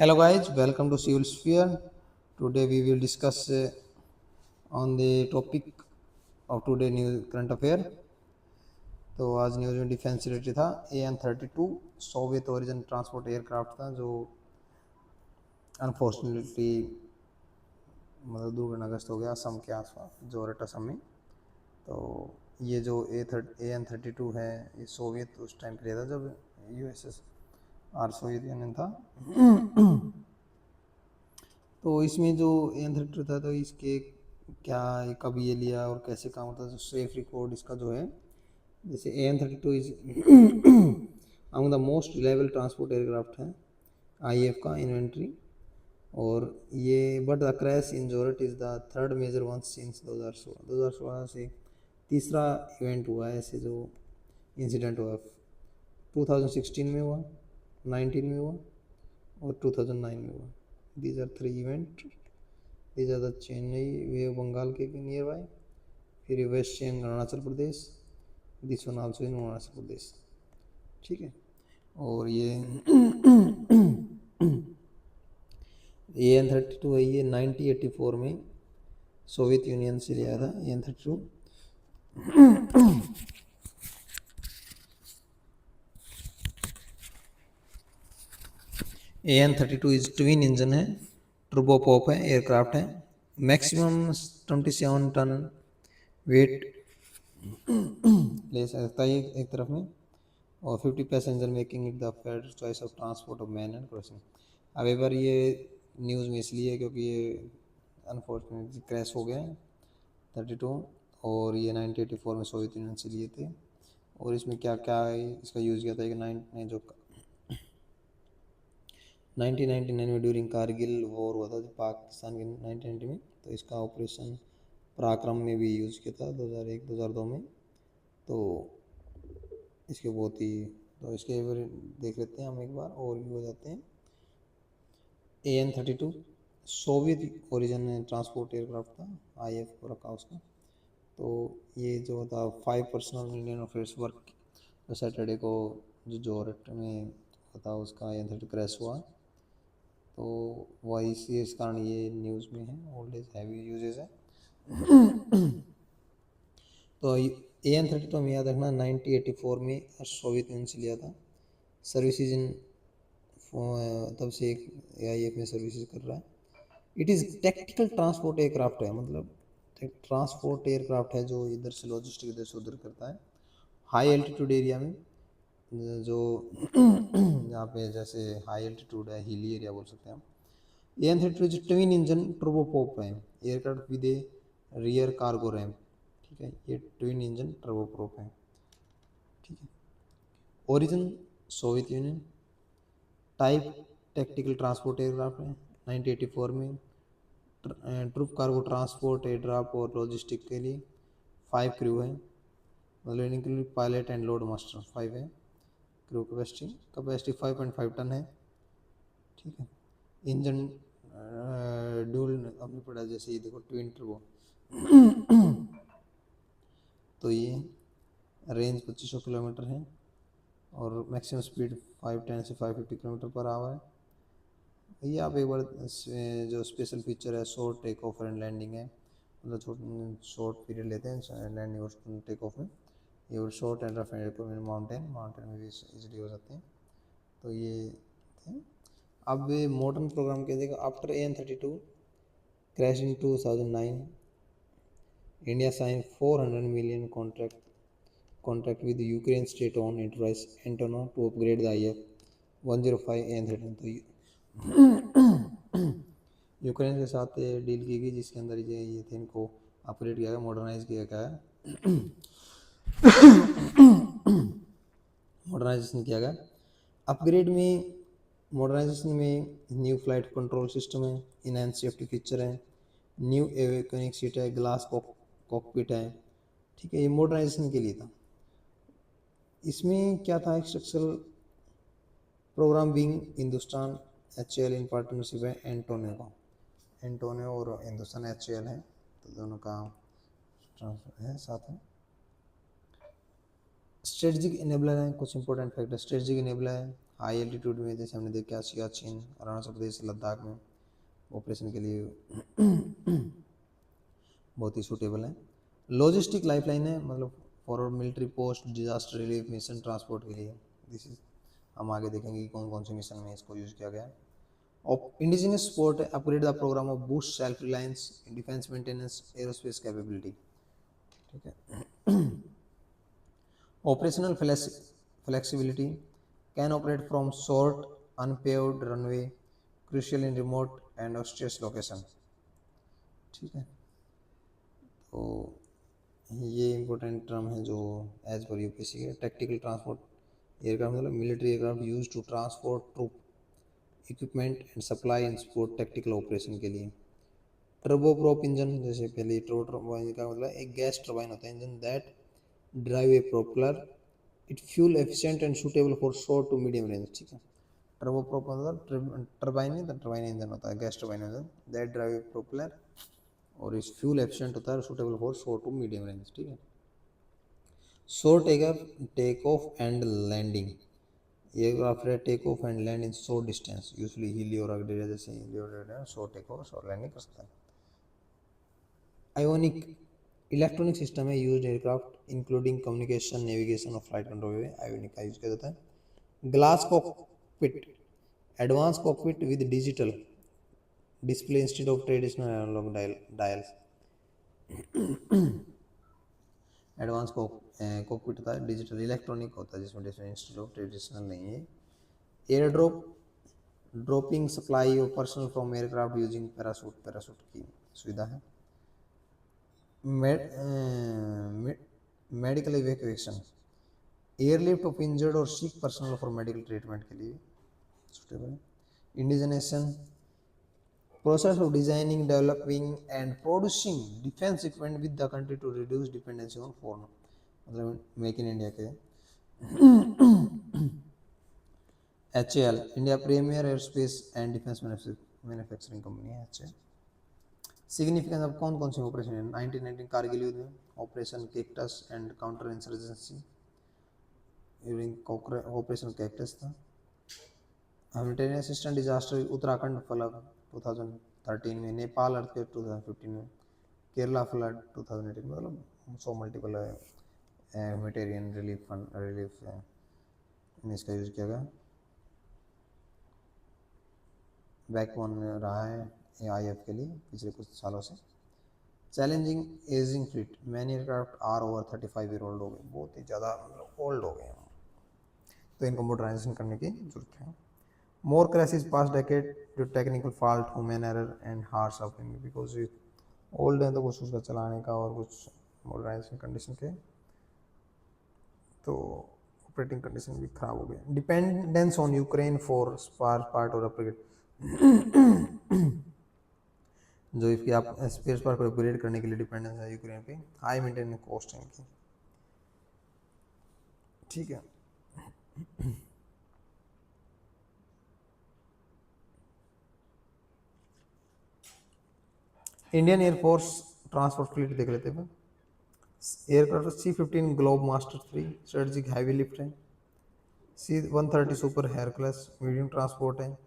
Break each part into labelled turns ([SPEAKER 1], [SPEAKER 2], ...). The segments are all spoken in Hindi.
[SPEAKER 1] Hello guys, welcome to Civil Sphere. Today we will discuss on the topic of today new current affair. तो आज न्यूज में डिफेंस रिलेटेड था। AN-32 Soviet origin transport aircraft था जो अनफॉर्चुनेटली मतलब दुर्घटनाग्रस्त हो गया असम के आसपास, जोरहट असम में। तो ये जो AN-32 है ये सोवियत उस टाइम पे था जब USSR सोवियत यूनियन था। तो इसमें जो AN-32 था तो इसके क्या कब ये लिया और कैसे काम होता है, जो सेफ रिकॉर्ड इसका जो है, जैसे AN-32 is among the most reliable transport aircraft है IAF का इन्वेंट्री। और ये but the crash in Jorhat is the third major one since 2016 से तीसरा इवेंट हुआ है ऐसे जो इंसिडेंट हुआ। 2016 में हुआ, 19 में हुआ और 2009 में हुआ। These are three events. These are the Chennai वे बंगाल के नियर बाय, फिर वेस्ट चेन Arunachal Pradesh, this one also in Arunachal Pradesh. ठीक है। और ये AN-32 है, ये 1984 में सोवियत यूनियन से लिया था AN-32। AN-32 is twin engine है, टर्बोपॉप है, एयरक्राफ्ट है, मैक्सिमम 27 टन वेट ले सकता है एक तरफ में, और 50 passenger making it the first choice of transport of man and crossing. अब एक बार ये न्यूज़ में इसलिए क्योंकि ये अनफॉर्चुनेटली क्रैश हो गया है 32, और ये 1984 में सोवियत यूनियन से लिए थे। और इसमें क्या क्या इसका यूज़ किया था, एक 1999 में ड्यूरिंग कारगिल वॉर हुआ था जो पाकिस्तान के 1990 में, तो इसका ऑपरेशन पराक्रम में भी यूज़ किया था 2001-2002 में। तो इसके बहुत ही, तो इसके बारे देख लेते हैं हम एक बार, और भी हो जाते हैं। AN-32 Soviet origin transport aircraft था, IAF को रखा उसका। तो ये जो था 5 पर्सनल इंडियन अफेयर्स वर्क, तो सैटरडे को जो जोरहट में होता उसका AN-32 क्रैश हुआ। तो वही इस कारण ये न्यूज़ में है, ओल्ड एज हैवी यूजेज है। तो AN-32 हमें याद रखना 1984 में सोवियत यूनियन से लिया था। सर्विसेज इन तब से एक AIF में सर्विसेज कर रहा है। It is tactical transport aircraft है, मतलब ट्रांसपोर्ट एयरक्राफ्ट है जो इधर से लॉजिस्टिक इधर से उधर करता है हाई एल्टीट्यूड एरिया में, जो यहाँ पे जैसे हाई एल्टीट्यूड है, हिली एरिया बोल सकते हैं हम। AN-32 ट्विन इंजन टर्बोपोप है aircraft with A rear cargo RAM. ठीक है, ये ट्विन इंजन टर्बोप्रोप है। ठीक है। Origin Soviet union, type tactical transport aircraft है 1984 में, ट्रुप कार्गो ट्रांसपोर्ट एयरड्राफ्ट और लॉजिस्टिक के लिए 5 क्रू है, मतलब include pilot and load master 5 है। क्रू कैपेसिटी 5.5 टन है। ठीक है। इंजन ड्यूल अपनी पड़ा, जैसे ये देखो ट्विन टर्बो। तो ये रेंज 2500 किलोमीटर है और मैक्सिमम स्पीड 510 से 550 किलोमीटर पर आवर है। ये आप एक बार जो स्पेशल फीचर है short take off and landing है, मतलब शॉर्ट पीरियड लेते हैं लैंडिंग और टेक ऑफ में। ये short and rough and mountain में भी इजीली हो जाते हैं। तो ये थे। अब मॉडर्न प्रोग्राम क्या देगा। After AN-32 crash in 2009, India sign 400 million contract with Ukraine state-owned enterprise Antonov to upgrade the IF-105 AN-32। तो यूक्रेन के साथ डील की गई जिसके अंदर ये थे, इनको अपग्रेड किया गया, मॉडर्नाइज किया गया है। मॉडर्नाइजेशन किया गया। अपग्रेड में मॉडर्नाइजेशन में न्यू फ्लाइट कंट्रोल सिस्टम है, इनहैंस सेफ्टी फीचर है, न्यू एवियोनिक सीट है, ग्लास कॉकपिट है। ठीक है, ये मॉडर्नाइजेशन के लिए था। इसमें क्या था, एक structural program wing Hindustan HAL इन पार्टनरशिप है एंटोनियो का, एंटोनियो और हिंदुस्तान HAL है, तो दोनों का ट्रांसफर है साथ में। स्ट्रेटजिक इनेबलर है, कुछ इंपॉर्टेंट फैक्टर। स्ट्रेटजिक इनेबलर है हाई एल्टीट्यूड में जैसे हमने देखा सियाचिन, अरुणाचल प्रदेश, लद्दाख में ऑपरेशन के लिए बहुत ही सूटेबल है। लॉजिस्टिक लाइफलाइन है, मतलब forward military post, disaster relief mission, transport के लिए। दिस इज हम आगे देखेंगे कि कौन कौन से मिशन में इसको यूज़ किया गया है। और इंडिजिनियस सपोर्ट है, upgrade the programme of boost self reliance, defence maintenance, aerospace capability. ठीक है। Operational flexibility, can operate from short unpaved runway, crucial in remote and austere location. ठीक है, तो ये इंपॉर्टेंट टर्म है जो एज पर यूपीएससी के। टैक्टिकल ट्रांसपोर्ट एयरक्राफ्ट, मतलब military aircraft use to transport troop, equipment and supply in support tactical operation के लिए। टर्बोप्रोप इंजन, जैसे पहले टर्बो का मतलब एक गैस टर्बाइन होता है engine that drive a propeller, it fuel efficient and suitable for short to medium range. ठीक है, टर्बोप्रोप मतलब टर्बाइन नहीं, टर्बाइन इंजन होता है, gas turbine engine that drive a propeller, और इस फ्यूल एफिशिएंट होता है, suitable for short to medium range. ठीक है। Short take off and landing, aircraft take off and land in short distance, usually hilly और अगडेरिया जैसे हिली और short take off short landing कर सकता है। आयोनिक इलेक्ट्रॉनिक सिस्टम है used aircraft including communication, navigation और फ्लाइट कंट्रोल में आयोनिक का यूज किया जाता है। Glass cockpit, advance cockpit with digital display instead of traditional analog dials. Advance cockpit होता है, डिजिटल इलेक्ट्रॉनिक होता है जिसमें डिस्प्ले इंस्टेड ऑफ ट्रेडिशनल नहीं है। Air dropping supply of personnel from aircraft using parachute की सुविधा है। Medical evacuation, airlift of injured और sick personnel for medical treatment के लिए सुटेबल है। Indigenisation, process of designing, developing and producing defence equipment with the country to reduce dependency on foreign, मतलब मेक इन इंडिया के। HAL, India premier airspace and defence manufacturing company है HAL। सिग्निफिकेंस ऑफ कौन कौन से ऑपरेशन है 1919 कारगिल युद्ध में, operation Cactus and counter insurgency, operation Cactus था। Humanitarian assistant disaster, Uttarakhand flood 2013 में, नेपाल अर्थक्वेक 2015 में, केरला फ्लड 2018 में, मतलब so multiple humanitarian relief fund relief में इसका यूज़ किया गया। बैकबोन में रहा है AIF के लिए पिछले कुछ सालों से। Challenging ageing fleet, many aircraft are over 35 year old हो गए, बहुत ही ज़्यादा ओल्ड हो गए हैं, तो इनको मॉडर्नाइजेशन करने की जरूरत है। More crashes past decade due technical fault, human error and harsh operating, because ये ओल्ड है तो कुछ उसका चलाने का और कुछ मॉडर्नाइजेशन कंडीशन के, तो ऑपरेटिंग कंडीशन भी खराब हो गए। Dependence on Ukraine for spar part और अपग्रेड, जो इसकी आप स्पेस पार्ट को अपग्रेड करने के लिए डिपेंडेंस है यूक्रेन पे, हाई मेंटेनेंस कॉस्ट है इनकी। ठीक है। इंडियन एयरफोर्स ट्रांसपोर्ट फ्लीट देख लेते हैं। Aircraft C-15 globe master 3 strategic heavy lift है। C-130 सुपर हेरक्लेस मीडियम ट्रांसपोर्ट है।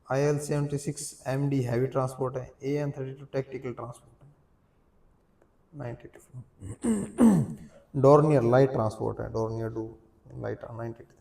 [SPEAKER 1] IL-76 MD हैवी ट्रांसपोर्ट है। AN-32 टैक्टिकल ट्रांसपोर्ट है। 984 डोर्नियर लाइट ट्रांसपोर्ट है। Dornier 2 light 983।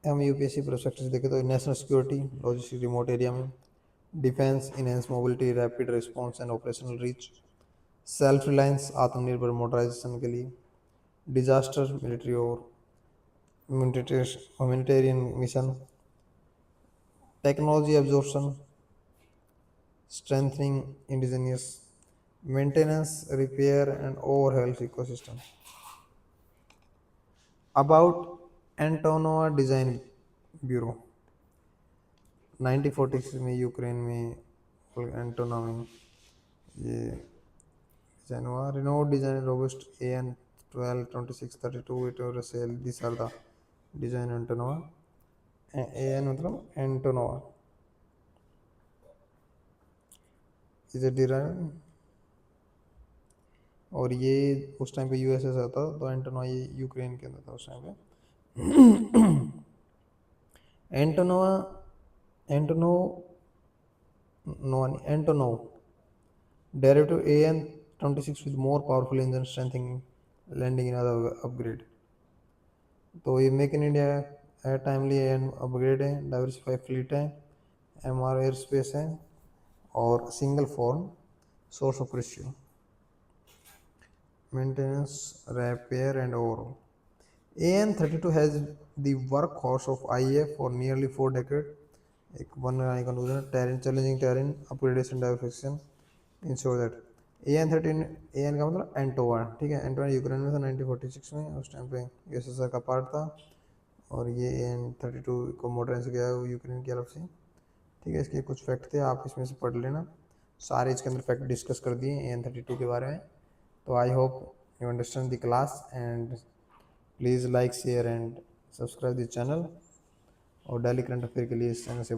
[SPEAKER 1] हम यूपीएससी प्रोस्पेक्टस देखें तो national security, logistic remote area में, defence, enhance mobility, rapid response and operational reach, self reliance, आत्मनिर्भर मोटराइजेशन के लिए, डिजास्टर, मिलिट्री और humanitarian mission, technology absorption, strengthening indigenous, maintenance, repair and overhaul ecosystem. About Antonov design bureau, 1946 में यूक्रेन में एंटोनोवा में ये डिजाइन हुआ। Renowned design robust AN-12, 26, 32 it sell, this are the design Antonov. AN मतलब एंटोनोवा इज ए डिजाइन और ये उस टाइम पे यूएसएसआर था, तो एंटोनोवा ये यूक्रेन के अंदर था उस टाइम पे। Antonova एंटोनो Antonov derivative AN-26 with more powerful engine strengthening landing in other upgrade। तो ये मेक इन इंडिया है, टाइमली एंड अपग्रेड है, डाइवर्सिफाई फ्लीट है, एमआर एयर स्पेस है, और single form source of ratio, maintenance, repair and overall. AN-32 has the workhorse of IAF for nearly 4 decades। एक one conclusion, terrain challenging terrain upgradation diversification ensure that AN-13 AN का मतलब एंटोवा, ठीक है, एंटोवा यूक्रेन में था 1946 में, उस टाइम पे यूएसएसआर का पार्ट था, और ये AN-32 को मॉडर्नाइज किया है यूक्रेन की तरफ से, ठीक है। इसके कुछ फैक्ट थे, आप इसमें से पढ़ लेना, सारे इसके अंदर फैक्ट डिस्कस कर दिए AN-32 के बारे में। तो I hope you understand the class, and please like share and subscribe the channel, और डेली करंट अफेयर के लिए इस चैनल से